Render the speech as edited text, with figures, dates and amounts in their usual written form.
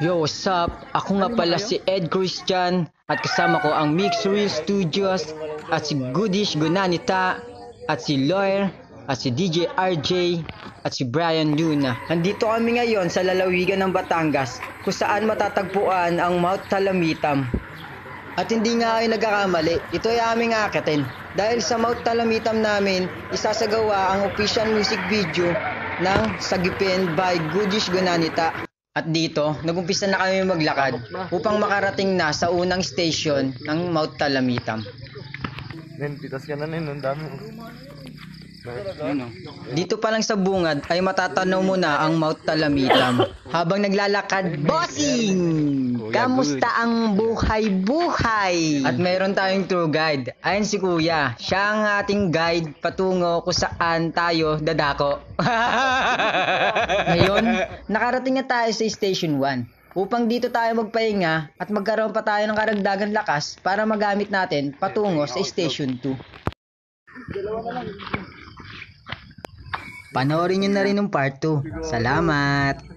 Yo, what's up? Ako nga pala si Ed Christian at kasama ko ang Mixreal Studios at si Goodish Gunanita at si Lawyer at si DJ RJ at si Brian Luna. Nandito kami ngayon sa lalawigan ng Batangas kung saan matatagpuan ang Mount Talamitam. At hindi nga kayo nagkakamali, ito ay aming akitin. Dahil sa Mount Talamitam namin, isasagawa ang official music video ng Sagipin by Goodish Gunanita. At dito, nagumpisa na kami maglakad upang makarating na sa unang station ng Mount Talamitam. Nen, pitas ka na nen, ang dami. Dito pa lang sa bungad ay matatanaw mo na ang Mount Talamitam. Habang naglalakad, bossing! Kamusta ang buhay-buhay? At mayroon tayong tour guide. Ayan si Kuya. Siya ang ating guide patungo kung saan tayo dadako. Ngayon, nakarating na tayo sa Station 1. Upang dito tayo magpahinga at magkaroon pa tayo ng karagdagang lakas para magamit natin patungo sa Station 2. Panoorin nyo na rin ng part 2. Salamat!